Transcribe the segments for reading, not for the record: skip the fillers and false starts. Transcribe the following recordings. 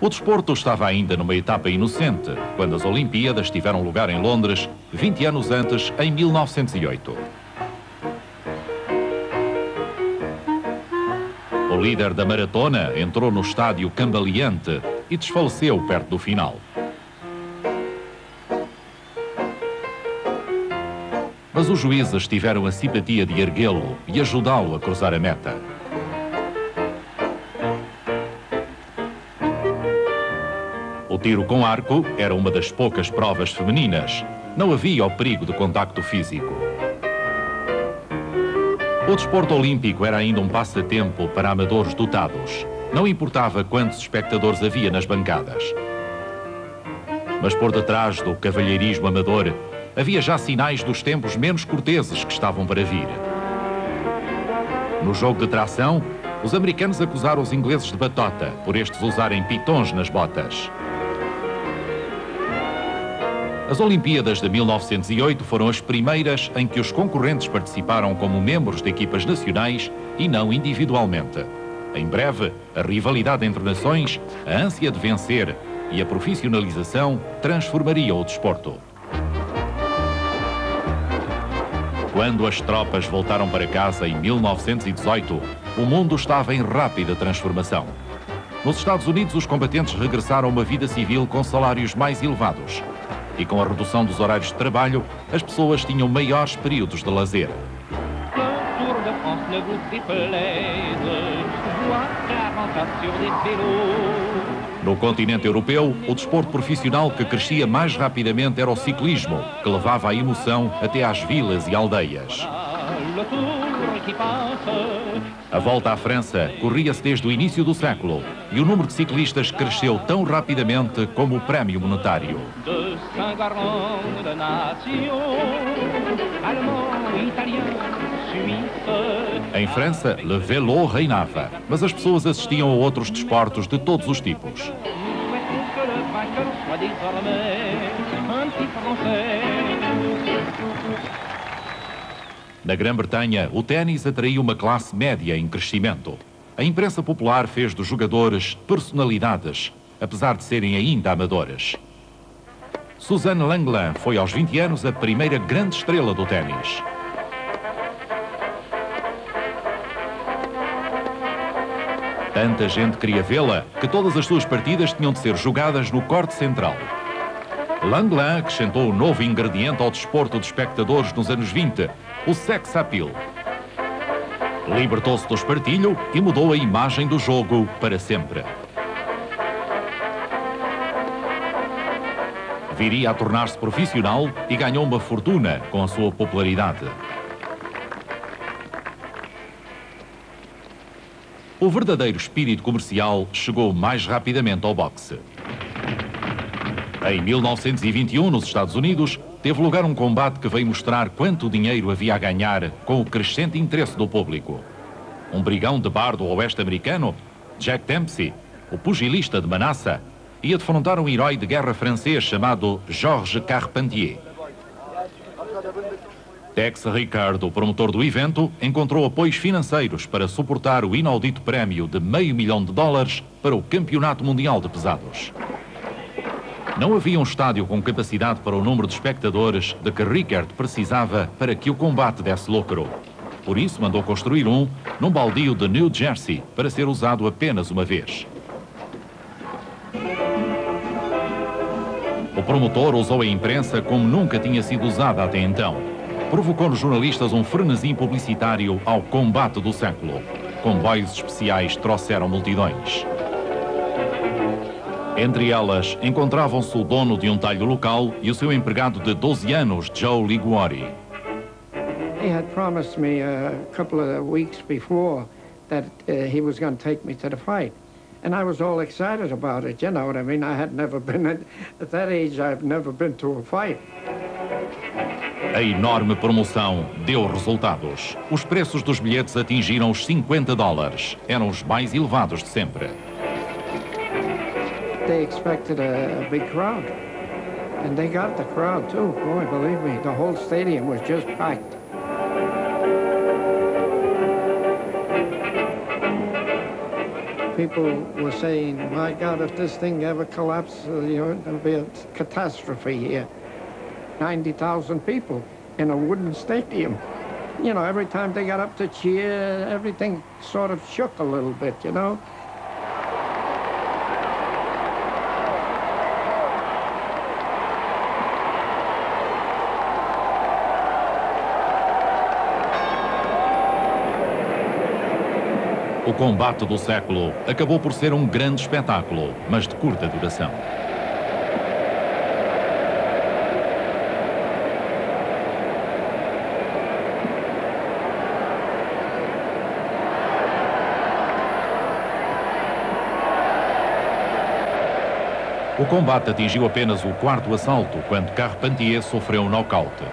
O desporto estava ainda numa etapa inocente, quando as Olimpíadas tiveram lugar em Londres, 20 anos antes, em 1908. O líder da maratona entrou no estádio cambaleante e desfaleceu perto do final. Mas os juízes tiveram a simpatia de erguê-lo e ajudá-lo a cruzar a meta. O tiro com arco era uma das poucas provas femininas. Não havia o perigo de contacto físico. O desporto olímpico era ainda um passatempo para amadores dotados. Não importava quantos espectadores havia nas bancadas. Mas por detrás do cavalheirismo amador, havia já sinais dos tempos menos corteses que estavam para vir. No jogo de tração, os americanos acusaram os ingleses de batota, por estes usarem pitons nas botas. As Olimpíadas de 1908 foram as primeiras em que os concorrentes participaram como membros de equipas nacionais e não individualmente. Em breve, a rivalidade entre nações, a ânsia de vencer e a profissionalização transformariam o desporto. Quando as tropas voltaram para casa em 1918, o mundo estava em rápida transformação. Nos Estados Unidos, os combatentes regressaram a uma vida civil com salários mais elevados. E com a redução dos horários de trabalho, as pessoas tinham maiores períodos de lazer. No continente europeu, o desporto profissional que crescia mais rapidamente era o ciclismo, que levava a emoção até às vilas e aldeias. A volta à França corria-se desde o início do século e o número de ciclistas cresceu tão rapidamente como o prémio monetário. Em França, le vélo reinava, mas as pessoas assistiam a outros desportos de todos os tipos. Na Grã-Bretanha, o ténis atraiu uma classe média em crescimento. A imprensa popular fez dos jogadores personalidades, apesar de serem ainda amadores. Suzanne Lenglen foi aos 20 anos a primeira grande estrela do ténis. Tanta gente queria vê-la que todas as suas partidas tinham de ser jogadas no corte central. Lenglen acrescentou um novo ingrediente ao desporto de espectadores nos anos 20, o sex appeal. Libertou-se do espartilho e mudou a imagem do jogo para sempre. Viria a tornar-se profissional e ganhou uma fortuna com a sua popularidade. O verdadeiro espírito comercial chegou mais rapidamente ao boxe. Em 1921, nos Estados Unidos, teve lugar um combate que veio mostrar quanto dinheiro havia a ganhar com o crescente interesse do público. Um brigão de bar do oeste americano, Jack Dempsey, o pugilista de Manassa, ia defrontar um herói de guerra francês chamado Georges Carpentier. Tex Rickard, o promotor do evento, encontrou apoios financeiros para suportar o inaudito prémio de $500 mil para o Campeonato Mundial de Pesados. Não havia um estádio com capacidade para o número de espectadores de que Rickard precisava para que o combate desse lucro. Por isso mandou construir um num baldio de New Jersey para ser usado apenas uma vez. O promotor usou a imprensa como nunca tinha sido usada até então. Provocou nos jornalistas um frenesi publicitário ao combate do século. Comboios especiais trouxeram multidões. Entre elas, encontravam-se o dono de um talho local e o seu empregado de 12 anos, Joe Liguori. He had promised me a couple of weeks before that he was going to take me to the fight. And I was all excited about it, you know what I mean? I had never been, at that age, I've never been to a fight. A enorme promoção deu resultados. Os preços dos bilhetes atingiram os $50. Eram os mais elevados de sempre. They expected a big crowd. And they got the crowd too. Boy, believe me, the whole stadium was just packed. people were saying, my God, if this thing ever collapses, there'll be a catastrophe here. 90,000 people in a wooden stadium. You know, every time they got up to cheer, everything sort of shook a little bit, you know. O combate do século acabou por ser um grande espetáculo, mas de curta duração. O combate atingiu apenas o quarto assalto, quando Carpentier sofreu um nocaute.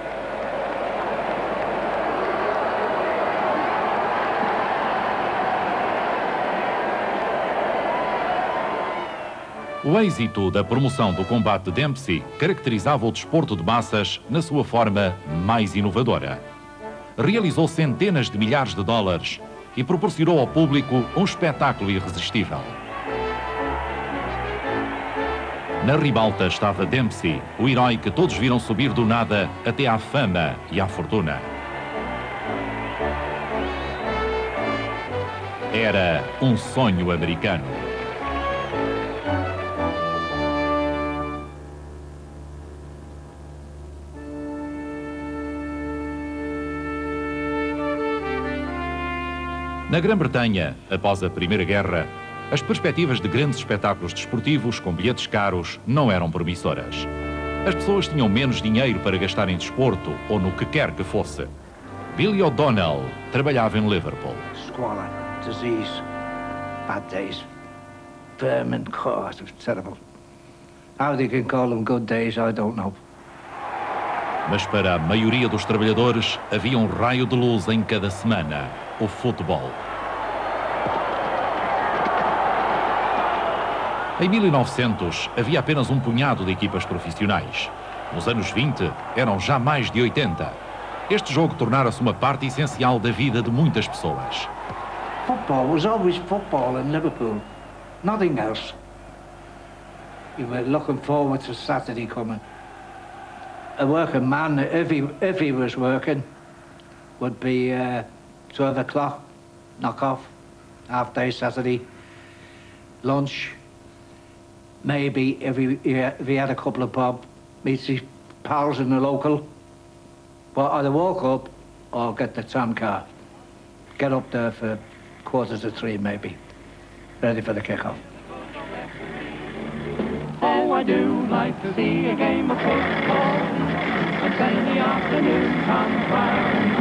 O êxito da promoção do combate de Dempsey caracterizava o desporto de massas na sua forma mais inovadora. Realizou centenas de milhares de dólares e proporcionou ao público um espetáculo irresistível. Na ribalta estava Dempsey, o herói que todos viram subir do nada até à fama e à fortuna. Era um sonho americano. Na Grã-Bretanha, após a Primeira Guerra, as perspectivas de grandes espetáculos desportivos com bilhetes caros não eram promissoras. As pessoas tinham menos dinheiro para gastar em desporto ou no que quer que fosse. Billy O'Donnell trabalhava em Liverpool. Squalor, disease, bad days, vermin, it was terrible. How they can call them good days, I don't know. Mas para a maioria dos trabalhadores havia um raio de luz em cada semana: o futebol. Em 1900 havia apenas um punhado de equipas profissionais. Nos anos 20 eram já mais de 80. Este jogo tornara-se uma parte essencial da vida de muitas pessoas. Football was always football in Liverpool, nothing else. You were looking forward to Saturday coming. A working man, if he was working, would be 12 o'clock, knock off, half day Saturday, lunch. Maybe if he had a couple of pub, meet his pals in the local. But either walk up or get the tramcar. Get up there for 2:45 maybe, ready for the kick-off. Oh, I do like to see a game of football, and then the afternoon comes round.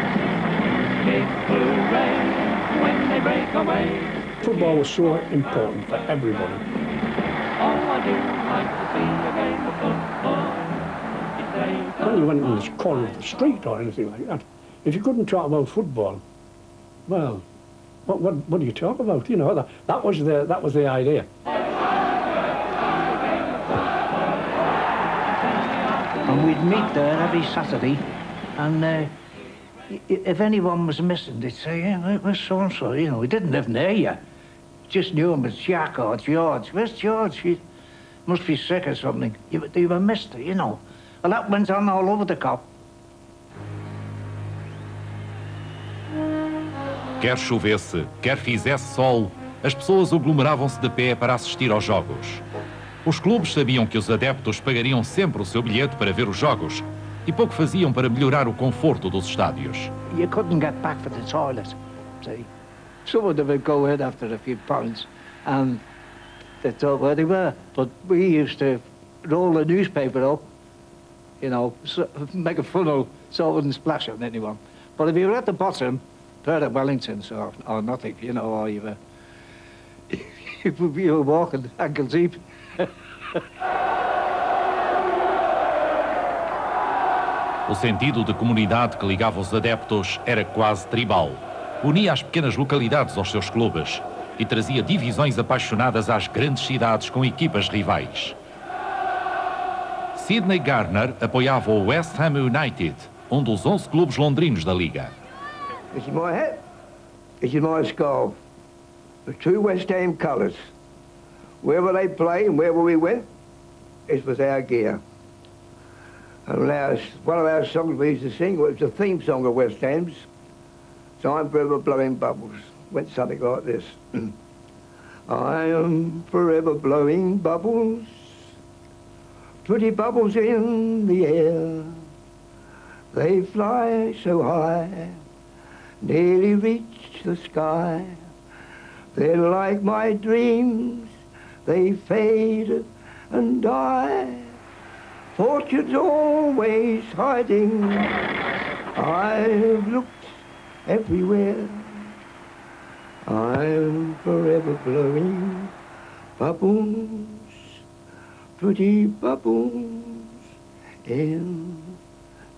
Big blue rain when they break away. Football was so important for everybody. Oh, I do like to see a game of football. When you went in the corner of the street or anything like that, if you couldn't talk about football, well, what do you talk about? You know, that was the idea. And we'd meet there every Saturday, and if anyone was missing, they'd say, "Yeah, where's so-and-so?" You know, we didn't live near you. Just knew him as Jack or George. Where's George? He must be sick or something. You were missed, you know. Well, that went on all over the cop. Quer chovesse, quer fizesse sol, as pessoas aglomeravam-se de pé para assistir aos jogos. Os clubes sabiam que os adeptos pagariam sempre o seu bilhete para ver os jogos e pouco faziam para melhorar o conforto dos estádios. You couldn't get back for the toilet, see. Some of them would go in after a few pounds and they thought where they were. But we used to roll the newspaper up, you know, make a funnel so it wouldn't splash on anyone. But if you were at the bottom, pair of Wellingtons or nothing, you know, or you were walking ankle deep. O sentido de comunidade que ligava os adeptos era quase tribal. Unia as pequenas localidades aos seus clubes e trazia divisões apaixonadas às grandes cidades com equipas rivais. Sidney Gardner apoiava o West Ham United, um dos 11 clubes londrinos da Liga. This is my hat. This is my skull. the true West Ham colours. Wherever they play and wherever we went, it was our gear. And one of our songs we used to sing was the theme song of West Ham's. So I'm forever blowing bubbles. Went something like this. I am forever blowing bubbles, pretty bubbles in the air. They fly so high, nearly reach the sky. They're like my dreams, they fade and die. Fortune's always hiding. I've looked everywhere. I'm forever blowing bubbles, pretty bubbles in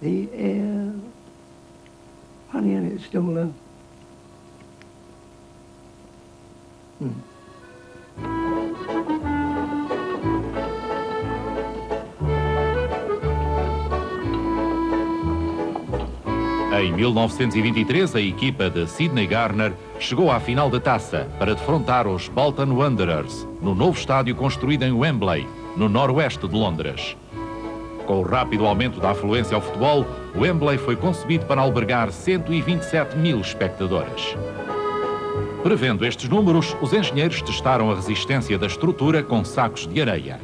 the air. Honey, and it's still there. Em 1923, a equipa de Sidney Garner chegou à final da taça para defrontar os Bolton Wanderers, no novo estádio construído em Wembley, no noroeste de Londres. Com o rápido aumento da afluência ao futebol, Wembley foi concebido para albergar 127 mil espectadores. Prevendo estes números, os engenheiros testaram a resistência da estrutura com sacos de areia.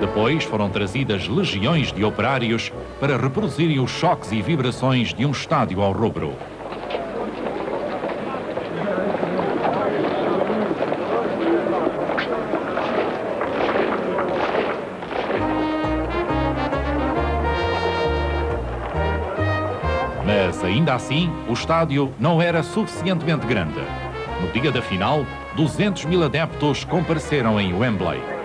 Depois foram trazidas legiões de operários para reproduzirem os choques e vibrações de um estádio ao rubro. Mas ainda assim, o estádio não era suficientemente grande. No dia da final, 200 mil adeptos compareceram em Wembley.